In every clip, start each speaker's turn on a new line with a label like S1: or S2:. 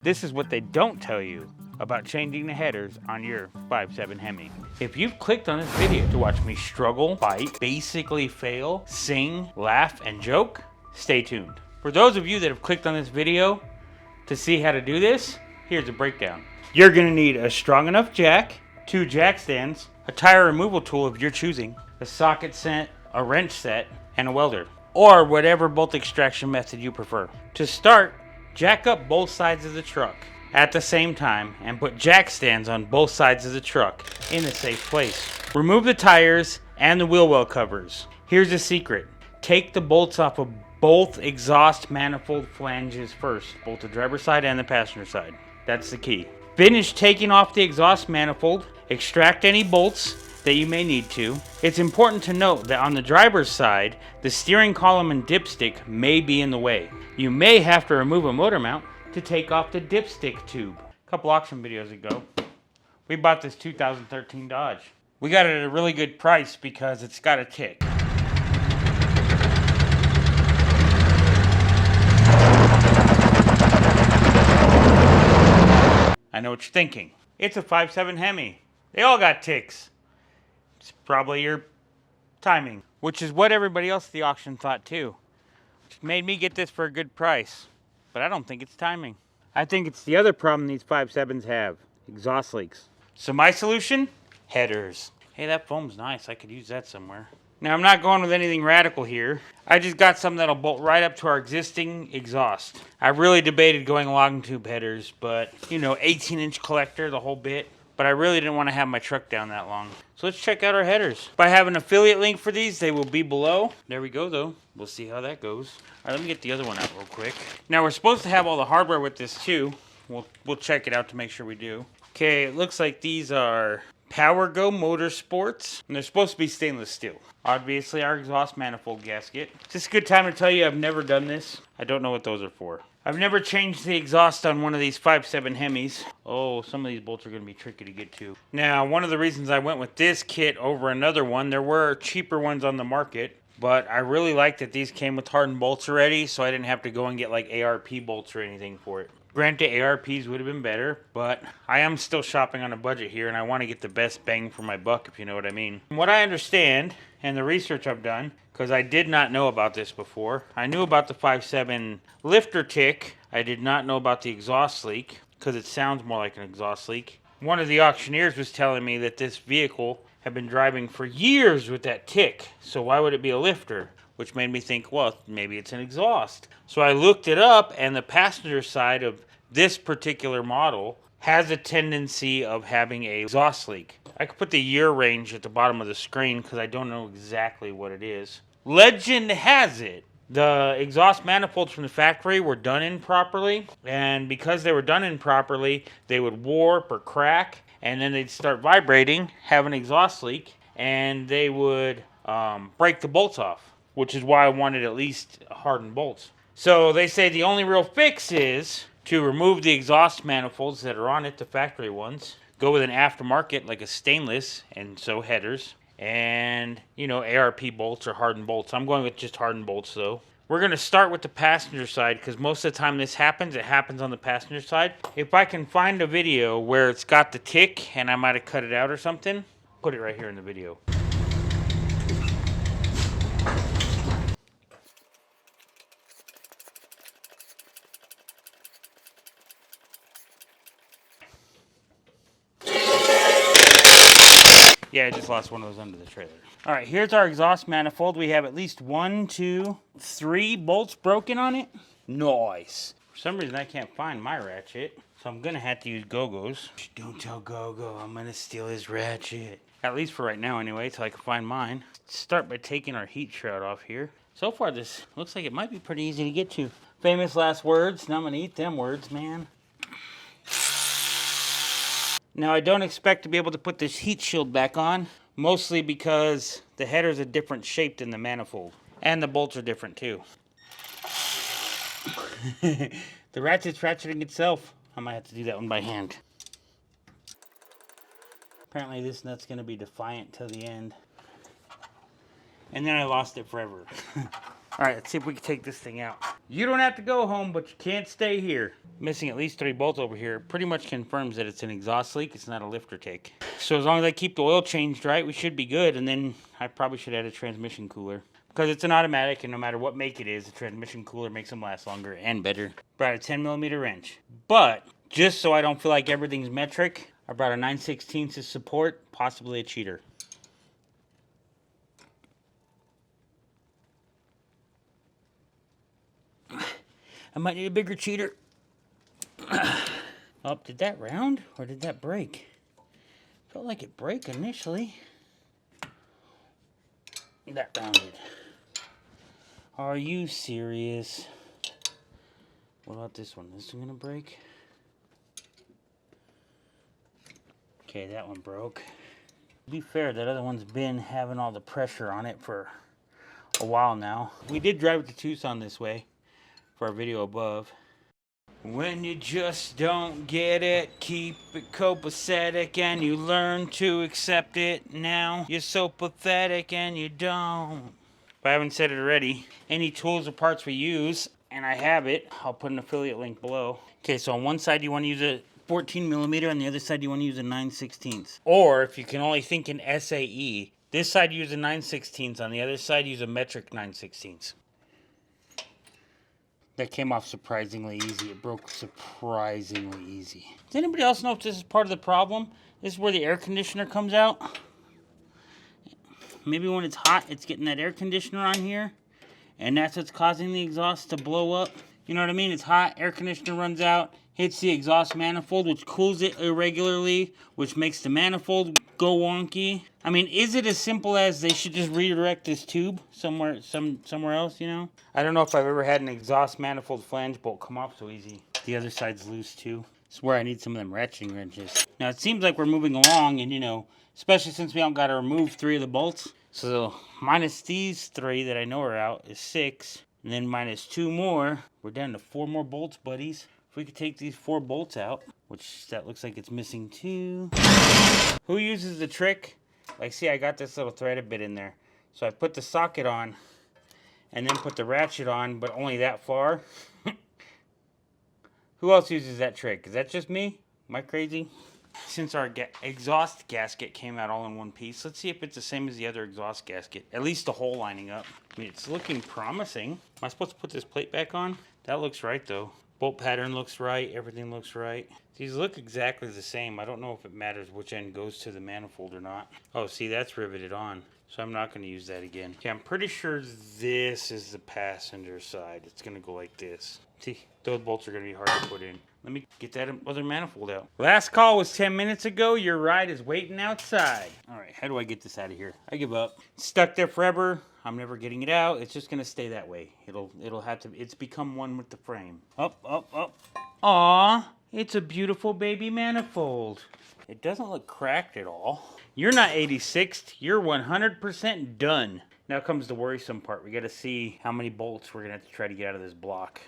S1: This is what they don't tell you about changing the headers on your 5.7 Hemi. If you've clicked on this video to watch me struggle, fight, basically fail, sing, laugh, and joke, stay tuned. For those of you that have clicked on this video to see how to do this, here's a breakdown. You're gonna need a strong enough jack, 2 jack stands, a tire removal tool of your choosing, a socket set, a wrench set, and a welder, or whatever bolt extraction method you prefer. To start, jack up both sides of the truck at the same time and put jack stands on both sides of the truck in a safe place. Remove the tires and the wheel well covers. Here's a secret. Take the bolts off of both exhaust manifold flanges first, both the driver's side and the passenger side. That's the key. Finish taking off the exhaust manifold, extract any bolts that you may need to. It's important to note that on the driver's side, the steering column and dipstick may be in the way. You may have to remove a motor mount to take off the dipstick tube. A couple auction videos ago, we bought this 2013 Dodge. We got it at a really good price because it's got a tick. I know what you're thinking. It's a 5.7 Hemi. They all got ticks. It's probably your timing, which is what everybody else at the auction thought too. Which made me get this for a good price, but I don't think it's timing. I think it's the other problem these 5.7s have, exhaust leaks. So my solution? Headers. Hey, that foam's nice. I could use that somewhere. Now, I'm not going with anything radical here. I just got something that'll bolt right up to our existing exhaust. I really debated going long tube headers, but, 18-inch collector, the whole bit. But I really didn't want to have my truck down that long. So let's check out our headers. If I have an affiliate link for these, they will be below. There we go, though. We'll see how that goes. All right, let me get the other one out real quick. Now, we're supposed to have all the hardware with this, too. We'll check it out to make sure we do. Okay, it looks like these are PowerGo Motorsports, and they're supposed to be stainless steel. Obviously, our exhaust manifold gasket. It's just a good time to tell you I've never done this. I don't know what those are for. I've never changed the exhaust on one of these 5.7 Hemis. Oh, some of these bolts are going to be tricky to get to. Now, one of the reasons I went with this kit over another one, there were cheaper ones on the market, but I really liked that these came with hardened bolts already, so I didn't have to go and get like ARP bolts or anything for it. Granted, ARPs would have been better, but I am still shopping on a budget here, and I want to get the best bang for my buck, if you know what I mean. From what I understand, and the research I've done, because I did not know about this before, I knew about the 5.7 lifter tick. I did not know about the exhaust leak, because it sounds more like an exhaust leak. One of the auctioneers was telling me that this vehicle had been driving for years with that tick, so why would it be a lifter? Which made me think, well, maybe it's an exhaust. So I looked it up, and the passenger side of this particular model has a tendency of having an exhaust leak. I could put the year range at the bottom of the screen because I don't know exactly what it is. Legend has it, the exhaust manifolds from the factory were done improperly, and because they were done improperly, they would warp or crack, and then they'd start vibrating, have an exhaust leak, and they would break the bolts off. Which is why I wanted at least hardened bolts. So they say the only real fix is to remove the exhaust manifolds that are on it, the factory ones. Go with an aftermarket like a stainless, and so headers. And, ARP bolts or hardened bolts. I'm going with just hardened bolts though. We're going to start with the passenger side because most of the time this happens, it happens on the passenger side. If I can find a video where it's got the tick and I might have cut it out or something, put it right here in the video. Yeah, I just lost one of those under the trailer. All right, here's our exhaust manifold. We have at least 1, 2, 3 bolts broken on it. Nice. For some reason, I can't find my ratchet, so I'm going to have to use Gogo's. Don't tell Gogo I'm going to steal his ratchet. At least for right now, anyway, till I can find mine. Let's start by taking our heat shroud off here. So far, this looks like it might be pretty easy to get to. Famous last words. Now I'm going to eat them words, man. Now, I don't expect to be able to put this heat shield back on, mostly because the header's a different shape than the manifold. And the bolts are different, too. The ratchet's ratcheting itself. I might have to do that one by hand. Apparently, this nut's going to be defiant till the end. And then I lost it forever. All right, let's see if we can take this thing out. You don't have to go home, but you can't stay here. Missing at least 3 bolts over here pretty much confirms that it's an exhaust leak. It's not a lifter take. So as long as I keep the oil changed right, we should be good. And then I probably should add a transmission cooler. Because it's an automatic, and no matter what make it is, the transmission cooler makes them last longer and better. Brought a 10mm wrench. But just so I don't feel like everything's metric, I brought a 9/16 to support, possibly a cheater. I might need a bigger cheater. Oh, did that round or did that break? Felt like it broke initially. That rounded. Are you serious? What about this one? Is this one gonna break? Okay, that one broke. To be fair, that other one's been having all the pressure on it for a while now. We did drive it to Tucson this way for our video above. When you just don't get it, keep it copacetic and you learn to accept it. Now you're so pathetic and you don't. If I haven't said it already, any tools or parts we use, and I have it, I'll put an affiliate link below. Okay, so on one side you want to use a 14mm, on the other side you want to use a 9/16. Or if you can only think in SAE, this side use a 9/16, on the other side use a metric 9/16. That came off surprisingly easy. It broke surprisingly easy. Does anybody else know if this is part of the problem? This is where the air conditioner comes out. Maybe when it's hot, it's getting that air conditioner on here, and that's what's causing the exhaust to blow up. You know what I mean? It's hot, air conditioner runs out, hits the exhaust manifold, which cools it irregularly, which makes the manifold go wonky. I mean, is it as simple as they should just redirect this tube somewhere else, you know? I don't know if I've ever had an exhaust manifold flange bolt come off so easy. The other side's loose too. It's where I need some of them ratcheting wrenches. Now, it seems like we're moving along, and you know, especially since we don't got to remove 3 of the bolts. So minus these 3 that I know are out is 6. And then minus 2 more, we're down to 4 more bolts, buddies. If we could take these 4 bolts out, which that looks like it's missing 2. Who uses the trick? Like, see, I got this little threaded bit in there. So I put the socket on and then put the ratchet on, but only that far. Who else uses that trick? Is that just me? Am I crazy? Since our exhaust gasket came out all in one piece, let's see if it's the same as the other exhaust gasket. At least the hole lining up. I mean, it's looking promising. Am I supposed to put this plate back on? That looks right, though. Bolt pattern looks right. Everything looks right. These look exactly the same. I don't know if it matters which end goes to the manifold or not. Oh, see, that's riveted on. So I'm not going to use that again. Okay, I'm pretty sure this is the passenger side. It's going to go like this. See, those bolts are going to be hard to put in. Let me get that other manifold out. Last call was 10 minutes ago. Your ride is waiting outside. All right, how do I get this out of here? I give up. It's stuck there forever. I'm never getting it out. It's just going to stay that way. It'll have to, it's become one with the frame. Up, up, up. Aw, it's a beautiful baby manifold. It doesn't look cracked at all. You're not 86th. You're 100% done. Now comes the worrisome part. We got to see how many bolts we're going to have to try to get out of this block.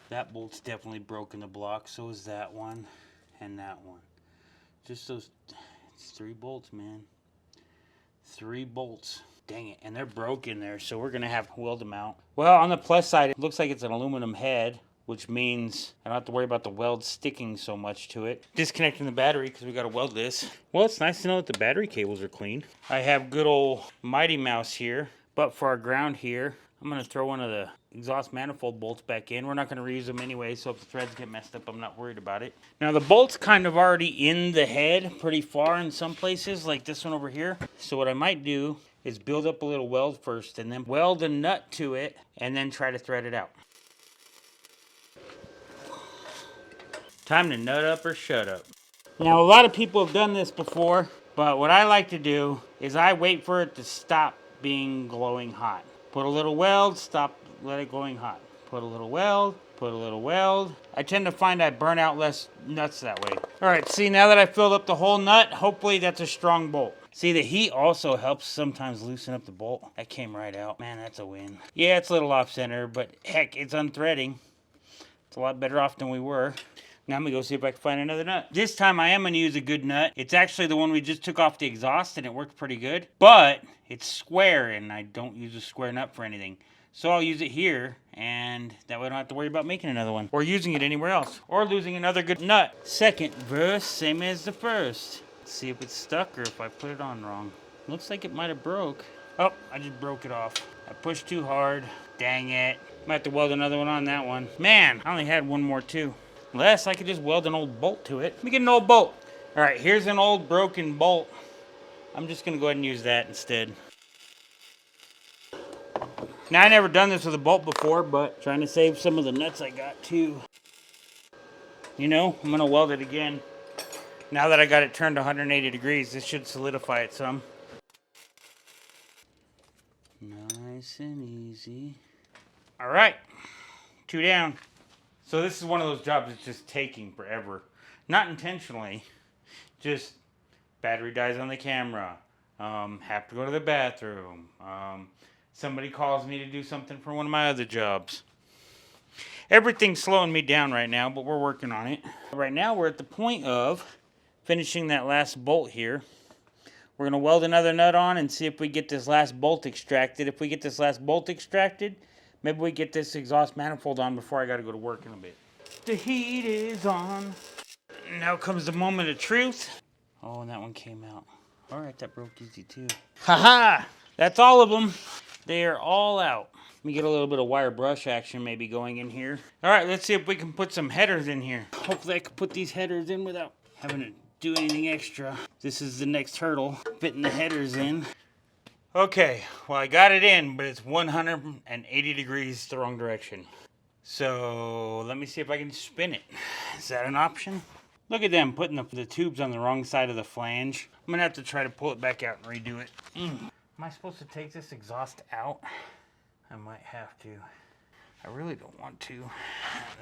S1: That bolt's definitely broken the block. So is that one and that one. Just those, it's 3 bolts, man. 3 bolts. Dang it. And they're broken there, so we're going to have to weld them out. Well, on the plus side, it looks like it's an aluminum head, which means I don't have to worry about the weld sticking so much to it. Disconnecting the battery because we got to weld this. Well, it's nice to know that the battery cables are clean. I have good old Mighty Mouse here, but for our ground here, I'm going to throw one of the exhaust manifold bolts back in. We're not going to reuse them anyway, so if the threads get messed up, I'm not worried about it. Now, the bolt's kind of already in the head pretty far in some places, like this one over here. So what I might do is build up a little weld first and then weld a nut to it and then try to thread it out. Time to nut up or shut up. Now, a lot of people have done this before, but what I like to do is I wait for it to stop being glowing hot. Put a little weld, stop, let it glowing hot. Put a little weld, put a little weld. I tend to find I burn out less nuts that way. All right, see, now that I filled up the whole nut, hopefully that's a strong bolt. See, the heat also helps sometimes loosen up the bolt. That came right out. Man, that's a win. Yeah, it's a little off center, but heck, it's unthreading. It's a lot better off than we were. Now I'm going to go see if I can find another nut. This time I am going to use a good nut. It's actually the one we just took off the exhaust and it worked pretty good. But it's square and I don't use a square nut for anything. So I'll use it here and that way I don't have to worry about making another one or using it anywhere else or losing another good nut. Second verse, same as the first. Let's see if it's stuck or if I put it on wrong. Looks like it might have broke. Oh, I just broke it off. I pushed too hard. Dang it. Might have to weld another one on that one. Man, I only had one more too. Unless I could just weld an old bolt to it. Let me get an old bolt. All right, here's an old broken bolt. I'm just gonna go ahead and use that instead. Now, I never done this with a bolt before, but trying to save some of the nuts I got too. You know, I'm gonna weld it again. Now that I got it turned 180 degrees, this should solidify it some. Nice and easy. All right, 2 down. So this is one of those jobs that's just taking forever. Not intentionally, just battery dies on the camera. Have to go to the bathroom. Somebody calls me to do something for one of my other jobs. Everything's slowing me down right now, but we're working on it. Right now we're at the point of finishing that last bolt here. We're gonna weld another nut on and see if we get this last bolt extracted. If we get this last bolt extracted, maybe we get this exhaust manifold on before I gotta go to work in a bit. The heat is on. Now comes the moment of truth. Oh, and that one came out. All right, that broke easy too. Haha! That's all of them. They are all out. Let me get a little bit of wire brush action maybe going in here. All right, let's see if we can put some headers in here. Hopefully I can put these headers in without having to do anything extra. This is the next hurdle, fitting the headers in. Okay, well I got it in, but it's 180 degrees the wrong direction. So let me see if I can spin it. Is that an option? Look at them putting the tubes on the wrong side of the flange. I'm gonna have to try to pull it back out and redo it. Am I supposed to take this exhaust out? I might have to. I really don't want to.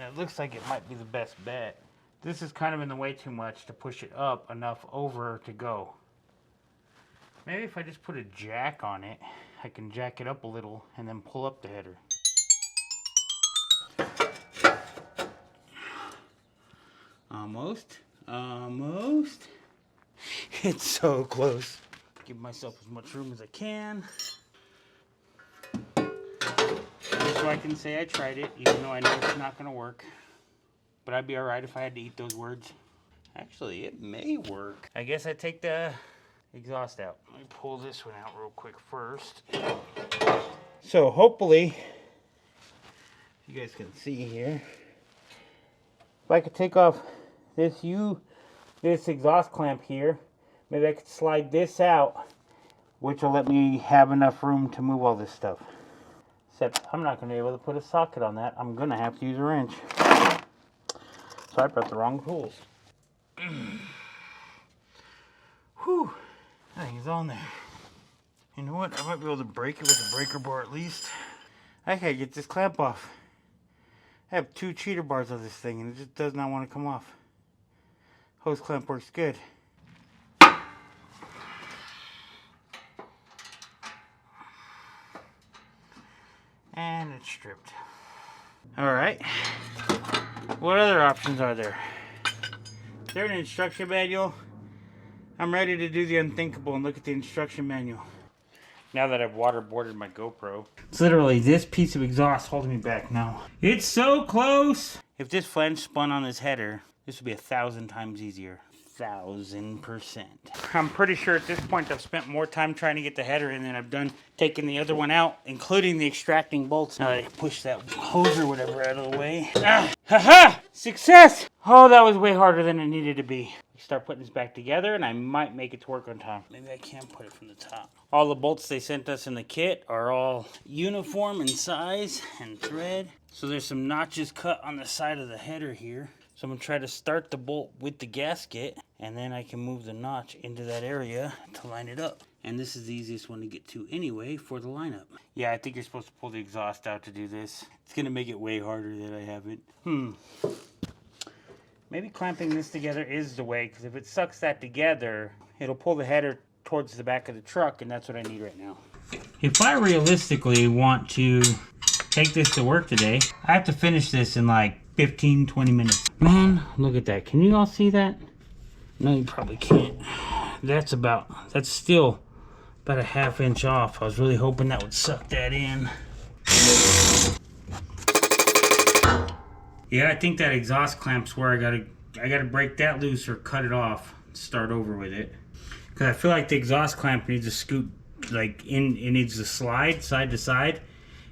S1: It looks like it might be the best bet. This is kind of in the way too much to push it up enough over to go. Maybe if I just put a jack on it, I can jack it up a little and then pull up the header. Almost. Almost. It's so close. Give myself as much room as I can. Just so I can say I tried it, even though I know it's not going to work. But I'd be alright if I had to eat those words. Actually, it may work. I guess I take the exhaust out. Let me pull this one out real quick first. So hopefully, you guys can see here. If I could take off this exhaust clamp here, maybe I could slide this out, which will let me have enough room to move all this stuff. Except I'm not going to be able to put a socket on that. I'm going to have to use a wrench. So I brought the wrong tools. Whew, that thing's on there. You know what? I might be able to break it with a breaker bar at least. I gotta get this clamp off. I have 2 cheater bars of this thing and it just does not want to come off. Hose clamp works good. And it's stripped. Alright. What other options are there? Is there an instruction manual? I'm ready to do the unthinkable and look at the instruction manual. Now that I've waterboarded my GoPro. It's literally this piece of exhaust holding me back now. It's so close! If this flange spun on this header, this would be 1,000 times easier. 1,000%. I'm pretty sure at this point I've spent more time trying to get the header in than I've done taking the other one out, including the extracting bolts. Now that I push that hose or whatever out of the way. Haha! Success! Oh, that was way harder than it needed to be. Start putting this back together and I might make it to work on time. Maybe I can put it from the top. All the bolts they sent us in the kit are all uniform in size and thread. So there's some notches cut on the side of the header here. So I'm going to try to start the bolt with the gasket and then I can move the notch into that area to line it up. And this is the easiest one to get to anyway for the lineup. Yeah, I think you're supposed to pull the exhaust out to do this. It's going to make it way harder that I have it. Maybe clamping this together is the way, because if it sucks that together, it'll pull the header towards the back of the truck, and that's what I need right now. If I realistically want to take this to work today, I have to finish this in like 15-20 minutes. Man, look at that. Can you all see that? No, you probably can't. That's still about a 1/2 inch off. I was really hoping that would suck that in. Yeah, I think that exhaust clamp's where I gotta break that loose or cut it off. Start over with it. Because I feel like the exhaust clamp needs to scoot, like, it needs to slide side to side.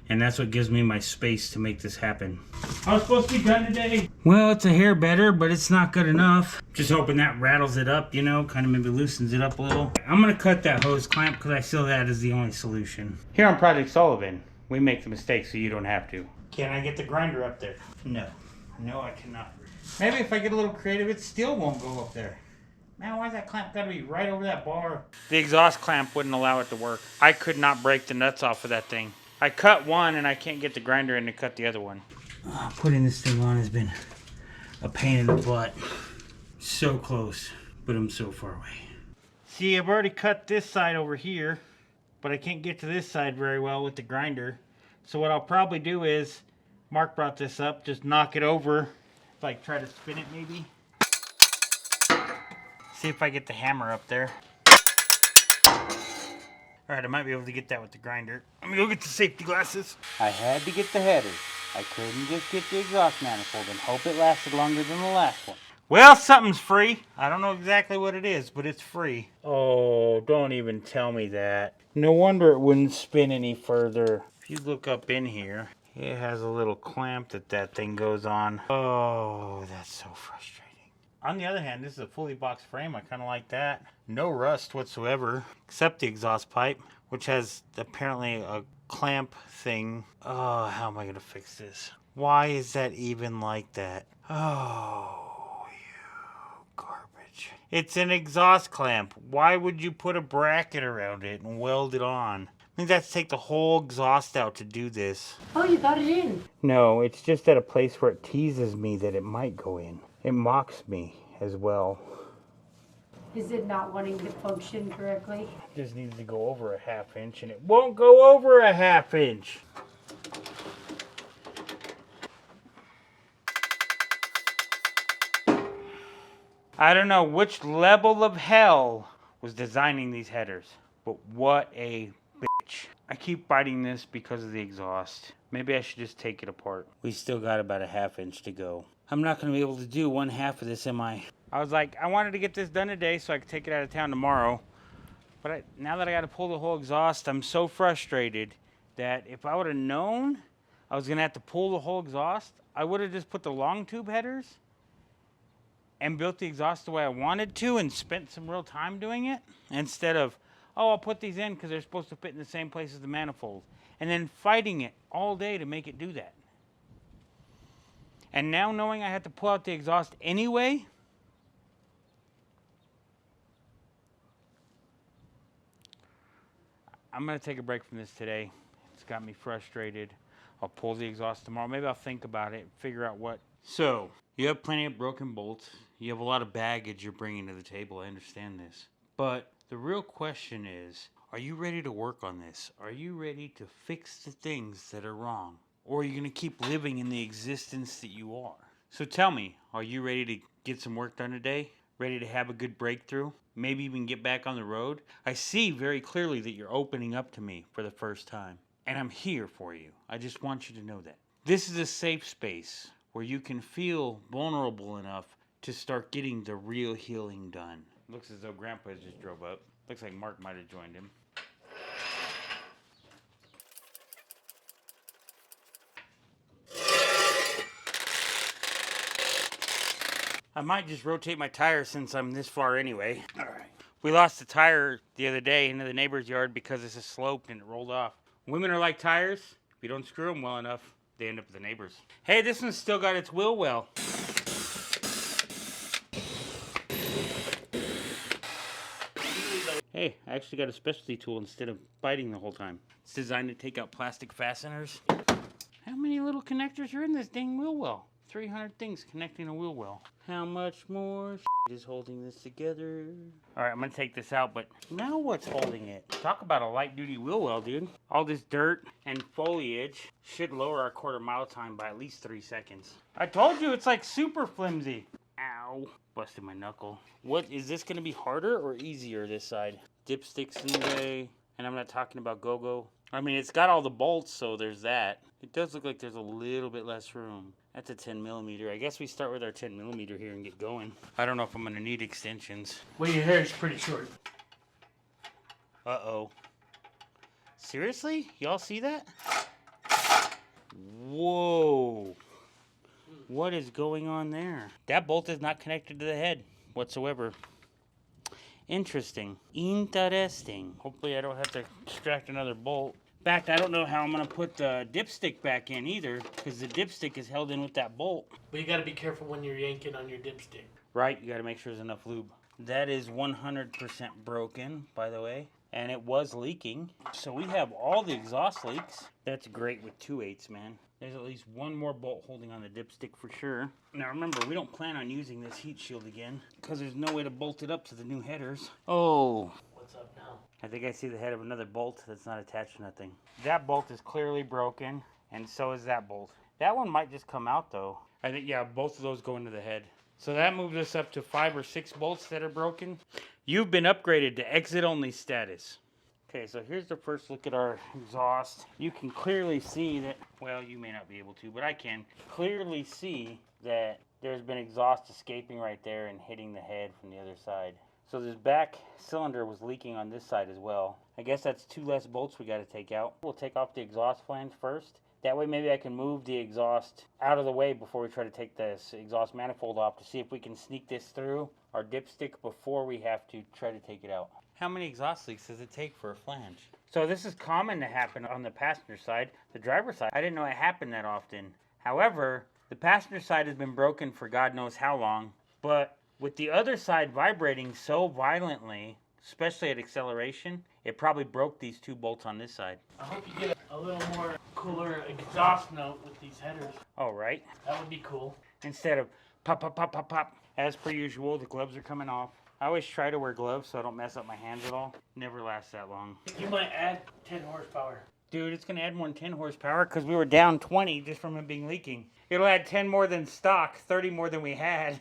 S1: And that's what gives me my space to make this happen. I was supposed to be done today. Well, it's a hair better, but it's not good enough. Just hoping that rattles it up, you know, kind of maybe loosens it up a little. I'm gonna cut that hose clamp because I feel that is the only solution. Here on Project Sullivan, we make the mistake so you don't have to. Can I get the grinder up there? No. No, I cannot. Maybe if I get a little creative, it still won't go up there. Man, why's that clamp gotta be right over that bar? The exhaust clamp wouldn't allow it to work. I could not break the nuts off of that thing. I cut one and I can't get the grinder in to cut the other one. Putting this thing on has been a pain in the butt. So close, but I'm so far away. See, I've already cut this side over here, but I can't get to this side very well with the grinder. So what I'll probably do is, Mark brought this up, just knock it over. Like try to spin it maybe. See if I get the hammer up there. Alright, I might be able to get that with the grinder. Let me go get the safety glasses. I had to get the headers. I couldn't just get the exhaust manifold and hope it lasted longer than the last one. Well, something's free. I don't know exactly what it is, but it's free. Oh, don't even tell me that. No wonder it wouldn't spin any further. If you look up in here, it has a little clamp that thing goes on. Oh, that's so frustrating. On the other hand, this is a fully boxed frame. I kind of like that. No rust whatsoever, except the exhaust pipe, which has apparently a clamp thing. Oh, how am I going to fix this? Why is that even like that? Oh, you garbage. It's an exhaust clamp. Why would you put a bracket around it and weld it on? I mean, that's take the whole exhaust out to do this.
S2: Oh, you got it in.
S1: No, it's just at a place where it teases me that it might go in. It mocks me as well.
S2: Is it not wanting to function correctly?
S1: It just needs to go over a ½ inch, and it won't go over a ½ inch. I don't know which level of hell was designing these headers, but what a bitch. I keep biting this because of the exhaust. Maybe I should just take it apart. We still got about a ½ inch to go. I'm not going to be able to do 1/2 of this, am I? I was like, I wanted to get this done today so I could take it out of town tomorrow. But now that I got to pull the whole exhaust, I'm so frustrated that if I would have known I was going to have to pull the whole exhaust, I would have just put the long tube headers and built the exhaust the way I wanted to and spent some real time doing it. Instead of, oh, I'll put these in because they're supposed to fit in the same place as the manifold. And then fighting it all day to make it do that. And now knowing I have to pull out the exhaust anyway, I'm going to take a break from this today. It's got me frustrated. I'll pull the exhaust tomorrow. Maybe I'll think about it, figure out what. So, you have plenty of broken bolts. You have a lot of baggage you're bringing to the table. I understand this. But the real question is, are you ready to work on this? Are you ready to fix the things that are wrong? Or are you going to keep living in the existence that you are? So tell me, are you ready to get some work done today? Ready to have a good breakthrough? Maybe even get back on the road? I see very clearly that you're opening up to me for the first time. And I'm here for you. I just want you to know that. This is a safe space where you can feel vulnerable enough to start getting the real healing done. Looks as though Grandpa just drove up. Looks like Mark might have joined him. I might just rotate my tire since I'm this far anyway. All right. We lost a tire the other day into the neighbor's yard because it's a slope and it rolled off. Women are like tires. If you don't screw them well enough, they end up with the neighbors. Hey, this one's still got its wheel well. Hey, I actually got a specialty tool instead of biting the whole time. It's designed to take out plastic fasteners. How many little connectors are in this dang wheel well? 300 things connecting a wheel well. How much more is holding this together? All right, I'm gonna take this out, but now what's holding it? Talk about a light duty wheel well, dude. All this dirt and foliage should lower our quarter-mile time by at least 3 seconds. I told you it's like super flimsy. Ow, busted my knuckle. What, is this gonna be harder or easier this side? Dipsticks in the way, and I'm not talking about go-go. I mean, it's got all the bolts, so there's that. It does look like there's a little bit less room. That's a 10 millimeter. I guess we start with our 10 millimeter here and get going. I don't know if I'm gonna need extensions.
S3: Well, your hair is pretty short.
S1: Uh-oh. Seriously? Y'all see that? Whoa. What is going on there? That bolt is not connected to the head whatsoever. Interesting. Interesting. Hopefully I don't have to extract another bolt. In fact, I don't know how I'm going to put the dipstick back in either, because the dipstick is held in with that bolt.
S3: But you got to be careful when you're yanking on your dipstick.
S1: Right, you got to make sure there's enough lube. That is 100% broken, by the way, and it was leaking. So we have all the exhaust leaks. That's great with 2/8, man. There's at least one more bolt holding on the dipstick for sure. Now remember, we don't plan on using this heat shield again, because there's no way to bolt it up to the new headers. Oh.
S3: What's up now?
S1: I think I see the head of another bolt that's not attached to nothing. That bolt is clearly broken, and so is that bolt. That one might just come out though. I think, yeah, both of those go into the head. So that moves us up to 5 or 6 bolts that are broken. You've been upgraded to exit only status. Okay, so here's the first look at our exhaust. You can clearly see that, well, you may not be able to, but I can clearly see that there's been exhaust escaping right there and hitting the head from the other side. So this back cylinder was leaking on this side as well. I guess that's 2 less bolts we got to take out. We'll take off the exhaust flange first. That way maybe I can move the exhaust out of the way before we try to take this exhaust manifold off to see if we can sneak this through our dipstick before we have to try to take it out. How many exhaust leaks does it take for a flange? So this is common to happen on the passenger side. The driver's side, I didn't know it happened that often. However, the passenger side has been broken for God knows how long, but with the other side vibrating so violently, especially at acceleration, it probably broke these 2 bolts on this side.
S3: I hope you get a little more cooler exhaust note with these headers.
S1: Oh, right.
S3: That would be cool.
S1: Instead of pop, pop, pop, pop, pop. As per usual, the gloves are coming off. I always try to wear gloves so I don't mess up my hands at all. Never lasts that long.
S3: You might add 10 horsepower.
S1: Dude, it's going to add more than 10 horsepower because we were down 20 just from it being leaking. It'll add 10 more than stock, 30 more than we had.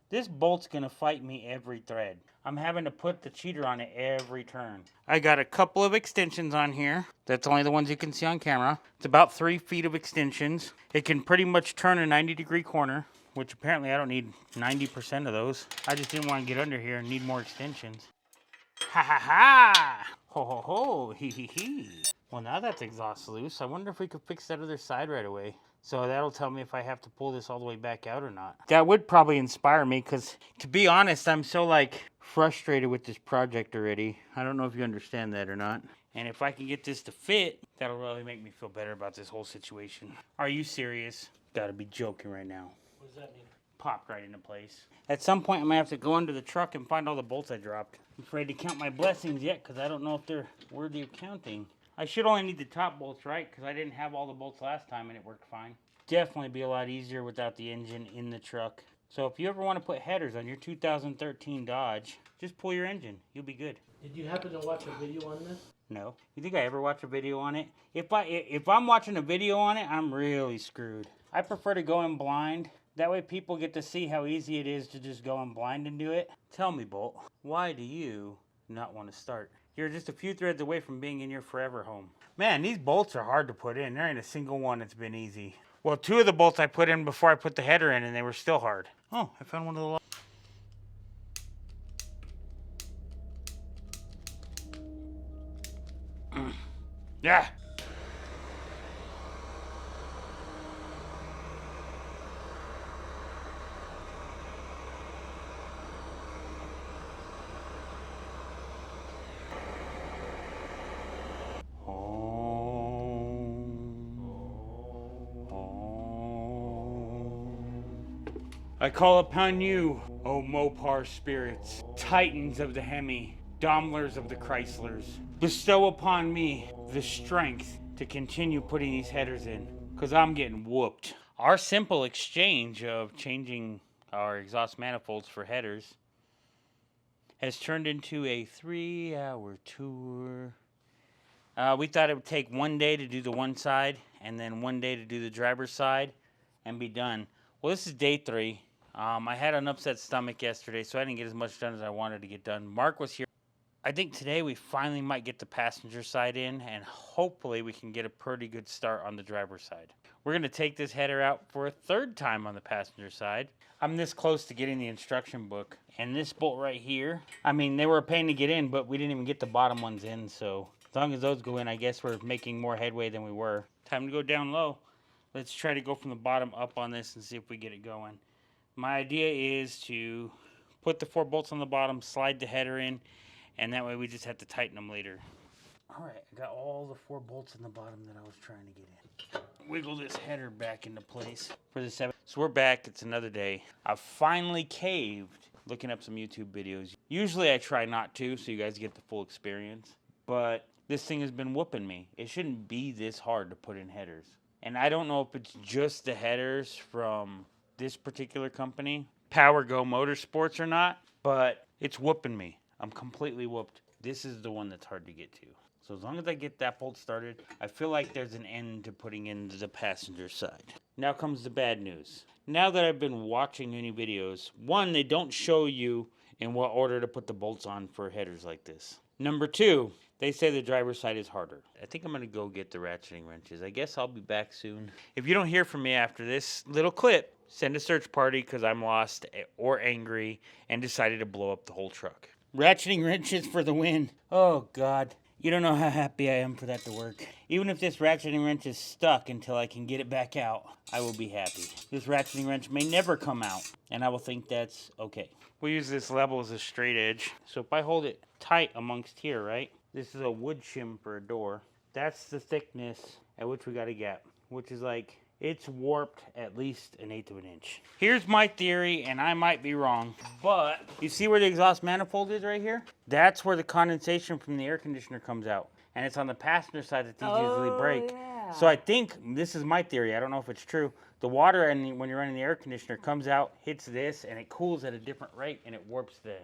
S1: This bolt's going to fight me every thread. I'm having to put the cheater on it every turn. I got a couple of extensions on here. That's only the ones you can see on camera. It's about 3 feet of extensions. It can pretty much turn a 90-degree corner, which apparently I don't need 90% of those. I just didn't want to get under here and need more extensions. Ha ha ha! Ho ho ho! Hee hee hee! Well, now that's exhaust loose. I wonder if we could fix that other side right away. So that'll tell me if I have to pull this all the way back out or not. That would probably inspire me because, to be honest, I'm so frustrated with this project already. I don't know if you understand that or not. And if I can get this to fit, that'll really make me feel better about this whole situation. Are you serious? Gotta be joking right now.
S3: What does that mean?
S1: Popped right into place. At some point, I'm gonna have to go under the truck and find all the bolts I dropped. I'm afraid to count my blessings yet because I don't know if they're worthy of counting. I should only need the top bolts, right? Because I didn't have all the bolts last time and it worked fine. Definitely be a lot easier without the engine in the truck. So if you ever want to put headers on your 2013 Dodge, just pull your engine. You'll be good.
S3: Did you happen to watch a video on this?
S1: No. You think I ever watch a video on it? If I'm watching a video on it, I'm really screwed. I prefer to go in blind. That way people get to see how easy it is to just go in blind and do it. Tell me, Bolt, why do you not want to start? You're just a few threads away from being in your forever home. Man, these bolts are hard to put in. There ain't a single one that's been easy. Well, 2 of the bolts I put in before I put the header in, and they were still hard. Oh, I found one of the... Yeah. I call upon you, O Mopar spirits, titans of the Hemi, Daimlers of the Chryslers. Bestow upon me the strength to continue putting these headers in, because I'm getting whooped. Our simple exchange of changing our exhaust manifolds for headers has turned into a 3-hour tour. We thought it would take 1 day to do the one side, and then 1 day to do the driver's side, and be done. Well, this is day 3. I had an upset stomach yesterday, so I didn't get as much done as I wanted to get done. Mark was here. I think today we finally might get the passenger side in, and hopefully we can get a pretty good start on the driver's side. We're going to take this header out for a third time on the passenger side. I'm this close to getting the instruction book. And this bolt right here, I mean, they were a pain to get in, but we didn't even get the bottom ones in. So as long as those go in, I guess we're making more headway than we were. Time to go down low. Let's try to go from the bottom up on this and see if we get it going. My idea is to put the 4 bolts on the bottom, slide the header in, and that way we just have to tighten them later. All right, I got all the 4 bolts in the bottom that I was trying to get in. Wiggle this header back into place for the 7. So we're back, it's another day. I've finally caved looking up some YouTube videos. Usually I try not to, so you guys get the full experience. But this thing has been whooping me. It shouldn't be this hard to put in headers. And I don't know if it's just the headers from this particular company, Power Go Motorsports or not, but it's whooping me. I'm completely whooped. This is the one that's hard to get to. So as long as I get that bolt started, I feel like there's an end to putting in the passenger side. Now comes the bad news. Now that I've been watching any videos, one, they don't show you in what order to put the bolts on for headers like this. Number 2, they say the driver's side is harder. I think I'm going to go get the ratcheting wrenches. I guess I'll be back soon. If you don't hear from me after this little clip, send a search party because I'm lost or angry and decided to blow up the whole truck. Ratcheting wrenches for the win. Oh, God. You don't know how happy I am for that to work. Even if this ratcheting wrench is stuck until I can get it back out, I will be happy. This ratcheting wrench may never come out, and I will think that's okay. We'll use this level as a straight edge. So if I hold it tight amongst here, right? This is a wood shim for a door. That's the thickness at which we got a gap, which is like, it's warped at least 1/8 of an inch. Here's my theory, and I might be wrong, but you see where the exhaust manifold is right here? That's where the condensation from the air conditioner comes out. And it's on the passenger side that these usually break.
S2: Yeah.
S1: So I think, this is my theory, I don't know if it's true, the water when you're running the air conditioner comes out, hits this, and it cools at a different rate, and it warps the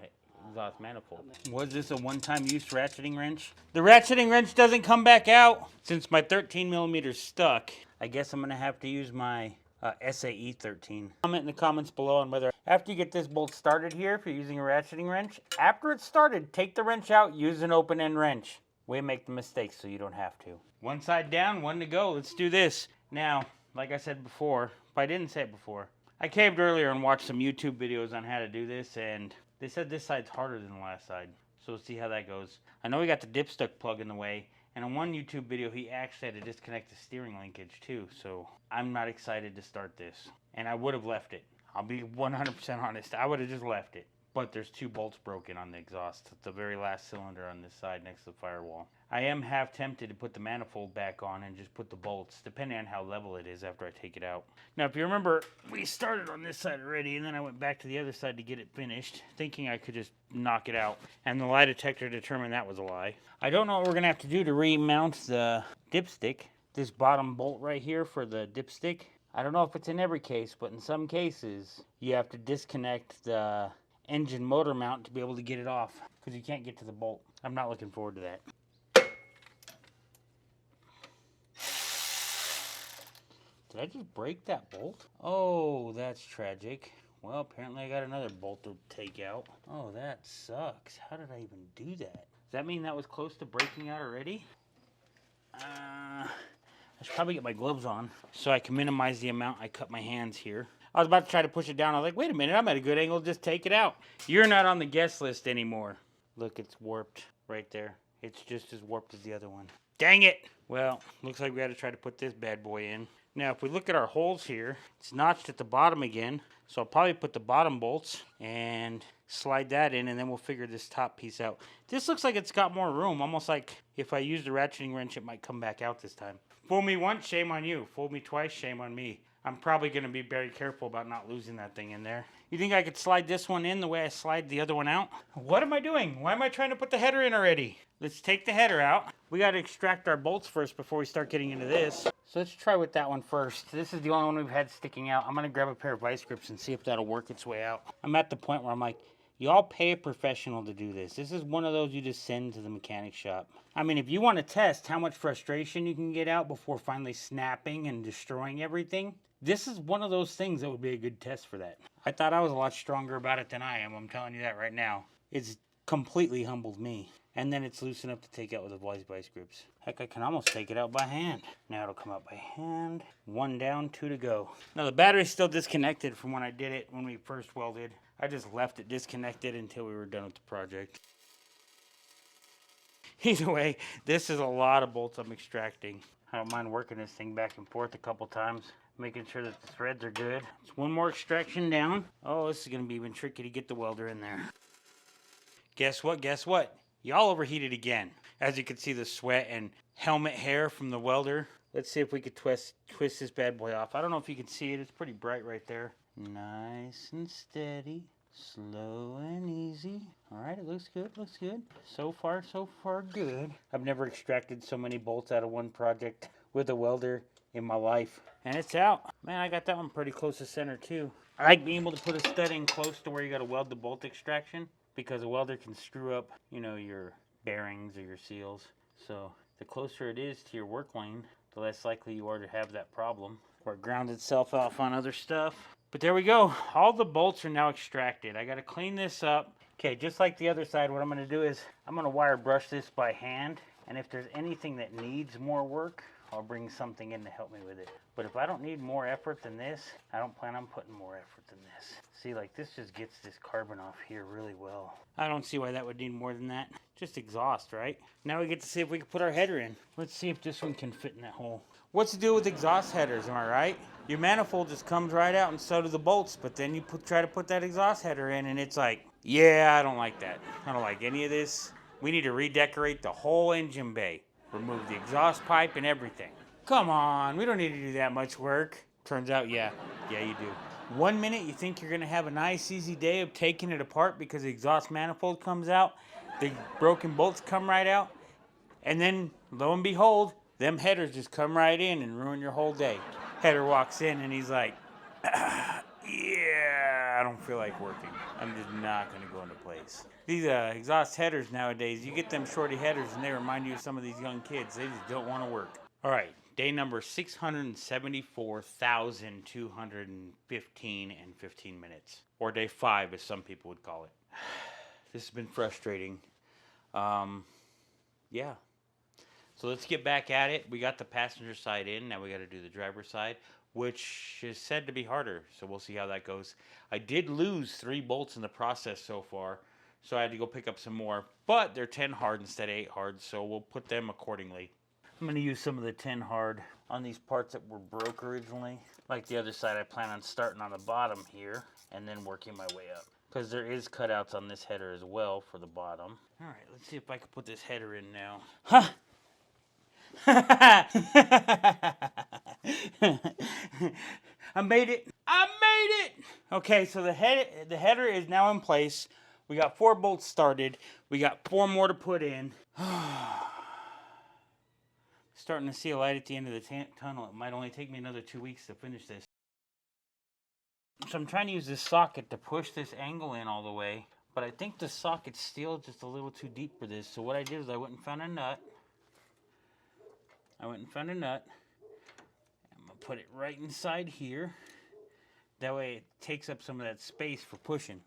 S1: exhaust manifold. Was this a one-time use ratcheting wrench? The ratcheting wrench doesn't come back out. Since my 13mm stuck, I guess I'm going to have to use my SAE 13. Comment in the comments below on whether, after you get this bolt started here, if you're using a ratcheting wrench, after it's started, take the wrench out, use an open-end wrench. We make the mistakes so you don't have to. One side down, one to go. Let's do this. Now, like I said before, if I didn't say it before, I caved earlier and watched some YouTube videos on how to do this, and they said this side's harder than the last side. So we'll see how that goes. I know we got the dipstick plug in the way, and in one YouTube video, he actually had to disconnect the steering linkage too. So I'm not excited to start this. And I would have left it. I'll be 100% honest. I would have just left it. But there's 2 bolts broken on the exhaust, the very last cylinder on this side next to the firewall. I am half tempted to put the manifold back on and just put the bolts, depending on how level it is after I take it out. Now, if you remember, we started on this side already, and then I went back to the other side to get it finished, thinking I could just knock it out. And the lie detector determined that was a lie. I don't know what we're going to have to do to remount the dipstick. This bottom bolt right here for the dipstick. I don't know if it's in every case, but in some cases, you have to disconnect the engine motor mount to be able to get it off because you can't get to the bolt. I'm not looking forward to that. Did I just break that bolt? Oh, that's tragic. Well, apparently I got another bolt to take out. Oh, that sucks. How did I even do that? Does that mean that was close to breaking out already? I should probably get my gloves on so I can minimize the amount I cut my hands here. I was about to try to push it down. I was like, wait a minute, I'm at a good angle. Just take it out. You're not on the guest list anymore. Look, it's warped right there. It's just as warped as the other one. Dang it. Well, looks like we got to try to put this bad boy in. Now, if we look at our holes here, it's notched at the bottom again. So I'll probably put the bottom bolts and slide that in, and then we'll figure this top piece out. This looks like it's got more room. Almost like if I use the ratcheting wrench, it might come back out this time. Fool me once, shame on you. Fool me twice, shame on me. I'm probably going to be very careful about not losing that thing in there. You think I could slide this one in the way I slide the other one out? What am I doing? Why am I trying to put the header in already? Let's take the header out. We got to extract our bolts first before we start getting into this. So let's try with that one first. This is the only one we've had sticking out. I'm going to grab a pair of vice grips and see if that'll work its way out. I'm at the point where I'm like, y'all pay a professional to do this. This is one of those you just send to the mechanic shop. I mean, if you want to test how much frustration you can get out before finally snapping and destroying everything, this is one of those things that would be a good test for that. I thought I was a lot stronger about it than I am. I'm telling you that right now. It's completely humbled me. And then it's loose enough to take out with the vice grips. Heck, I can almost take it out by hand. Now it'll come out by hand. 1 down, 2 to go. Now the battery's still disconnected from when I did it when we first welded. I just left it disconnected until we were done with the project. Either way, this is a lot of bolts I'm extracting. I don't mind working this thing back and forth a couple times, making sure that the threads are good. It's 1 more extraction down. Oh, this is gonna be even tricky to get the welder in there. Guess what? Guess what? Y'all overheated again. As you can see, the sweat and helmet hair from the welder. Let's see if we could twist this bad boy off. I don't know if you can see it. It's pretty bright right there. Nice and steady. Slow and easy. All right, it looks good, looks good. So far good. I've never extracted so many bolts out of one project with a welder in my life. And it's out. Man, I got that one pretty close to center too. I like being able to put a stud in close to where you got to weld the bolt extraction, because a welder can screw up, you know, your bearings or your seals. So the closer it is to your work lane, the less likely you are to have that problem, or it grounds itself off on other stuff. But there we go. All the bolts are now extracted. I got to clean this up. Okay, just like the other side, what I'm going to do is I'm going to wire brush this by hand. And if there's anything that needs more work, I'll bring something in to help me with it. But if I don't need more effort than this, I don't plan on putting more effort than this. See, like this just gets this carbon off here really well. I don't see why that would need more than that. Just exhaust, right? Now we get to see if we can put our header in. Let's see if this one can fit in that hole. What's the deal with exhaust headers, am I right? Your manifold just comes right out and so do the bolts, but then you try to put that exhaust header in and it's like, yeah, I don't like that. I don't like any of this. We need to redecorate the whole engine bay. Remove the exhaust pipe and everything. Come on, we don't need to do that much work. Turns out, yeah, you do. 1 minute you think you're gonna have a nice easy day of taking it apart because the exhaust manifold comes out, the broken bolts come right out, and then lo and behold, them headers just come right in and ruin your whole day. Header walks in and he's like, yeah, I don't feel like working. I'm just not gonna go into place. These exhaust headers nowadays, you get them Shorty headers and they remind you of some of these young kids. They just don't want to work. All right, day number 674,215 and 15 minutes. Or day 5, as some people would call it. This has been frustrating. Yeah. So let's get back at it. We got the passenger side in. Now we got to do the driver's side, which is said to be harder. So we'll see how that goes. I did lose 3 bolts in the process so far, so I had to go pick up some more. But they're 10 hard instead of 8 hard, so we'll put them accordingly. I'm going to use some of the 10 hard on these parts that were broke originally. Like the other side, I plan on starting on the bottom here and then working my way up, because there is cutouts on this header as well for the bottom. All right, let's see if I can put this header in now. Huh! I made it. I made it. Okay, so the header is now in place. We got 4 bolts started. We got 4 more to put in. Starting to see a light at the end of the tunnel. It might only take me another 2 weeks to finish this. So I'm trying to use this socket to push this angle in all the way, but I think the socket's still just a little too deep for this. So what I did is I went and found a nut. I'm going to put it right inside here. That way it takes up some of that space for pushing.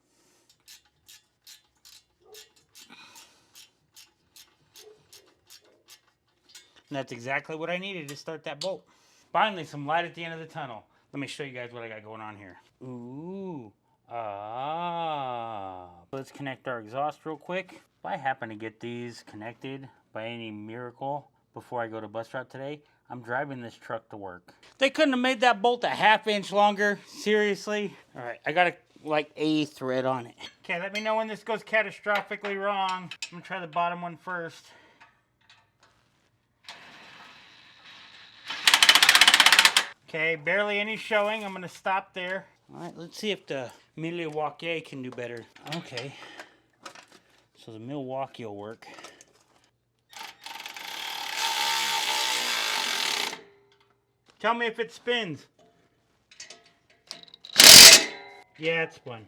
S1: And that's exactly what I needed to start that bolt. Finally, some light at the end of the tunnel. Let me show you guys what I got going on here. Ooh. Ah. Let's connect our exhaust real quick. If I happen to get these connected by any miracle before I go to bus route today, I'm driving this truck to work. They couldn't have made that bolt a ½ inch longer. Seriously? All right, I got a thread on it. Okay, let me know when this goes catastrophically wrong. I'm gonna try the bottom one first. Okay, barely any showing. I'm gonna stop there. All right, let's see if the Milwaukee can do better. Okay, so the Milwaukee will work. Tell me if it spins. Yeah, it spun.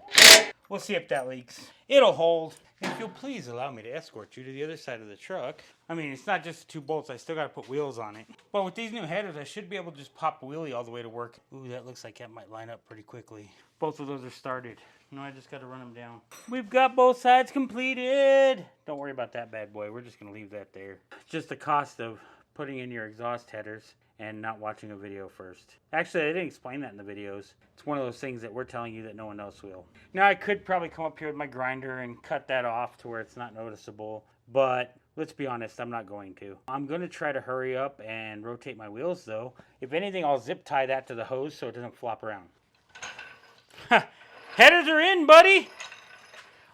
S1: We'll see if that leaks. It'll hold. If you'll please allow me to escort you to the other side of the truck. I mean, it's not just 2 bolts. I still got to put wheels on it. But with these new headers, I should be able to just pop a wheelie all the way to work. Ooh, that looks like that might line up pretty quickly. Both of those are started. No, I just got to run them down. We've got both sides completed. Don't worry about that bad boy. We're just going to leave that there. Just the cost of putting in your exhaust headers and not watching a video first. Actually, I didn't explain that in the videos. It's one of those things that we're telling you that no one else will. Now, I could probably come up here with my grinder and cut that off to where it's not noticeable, but let's be honest, I'm not going to. I'm going to try to hurry up and rotate my wheels, though. If anything, I'll zip tie that to the hose so it doesn't flop around. Headers are in, buddy!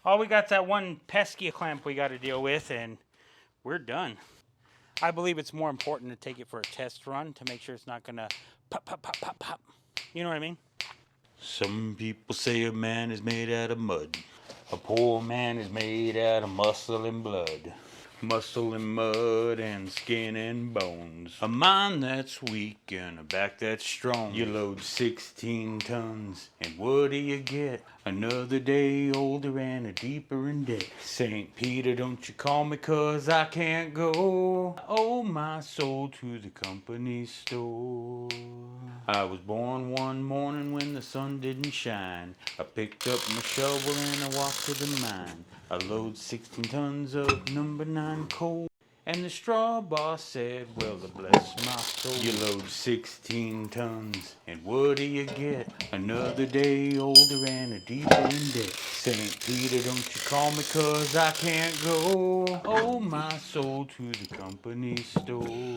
S1: All we got's that one pesky clamp we got to deal with, and we're done. I believe it's more important to take it for a test run to make sure it's not gonna pop, pop, pop, pop, pop. You know what I mean? Some people say a man is made out of mud. A poor man is made out of muscle and blood. Muscle and mud and skin and bones. A mind that's weak and a back that's strong. You load 16 tons and what do you get? Another day older and a deeper in debt. St. Peter, don't you call me 'cause I can't go. I owe my soul to the company store. I was born one morning when the sun didn't shine. I picked up my shovel and I walked to the mine. I load 16 tons of number 9 coal. And the straw boss said, well, to bless my soul. You load 16 tons, and what do you get? Another day older and a deeper in debt. St. Peter, don't you call me 'cause I can't go. Oh, my soul to the company store.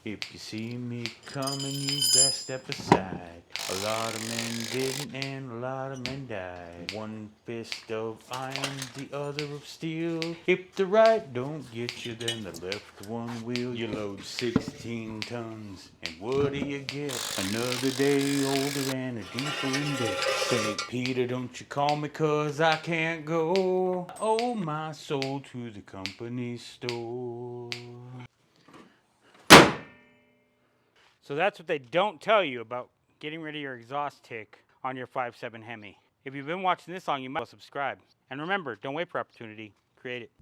S1: If you see me coming, you best step aside. A lot of men didn't and a lot of men died. One fist of iron, the other of steel. If the right don't get you, then the left one will. You load 16 tons, and what do you get? Another day older and a deeper in debt. St. Peter, don't you call me 'cause I can't go. Oh, my soul to the company store. So that's what they don't tell you about getting rid of your exhaust tick on your 5.7 Hemi. If you've been watching this long, you might as well subscribe. And remember, don't wait for opportunity, create it.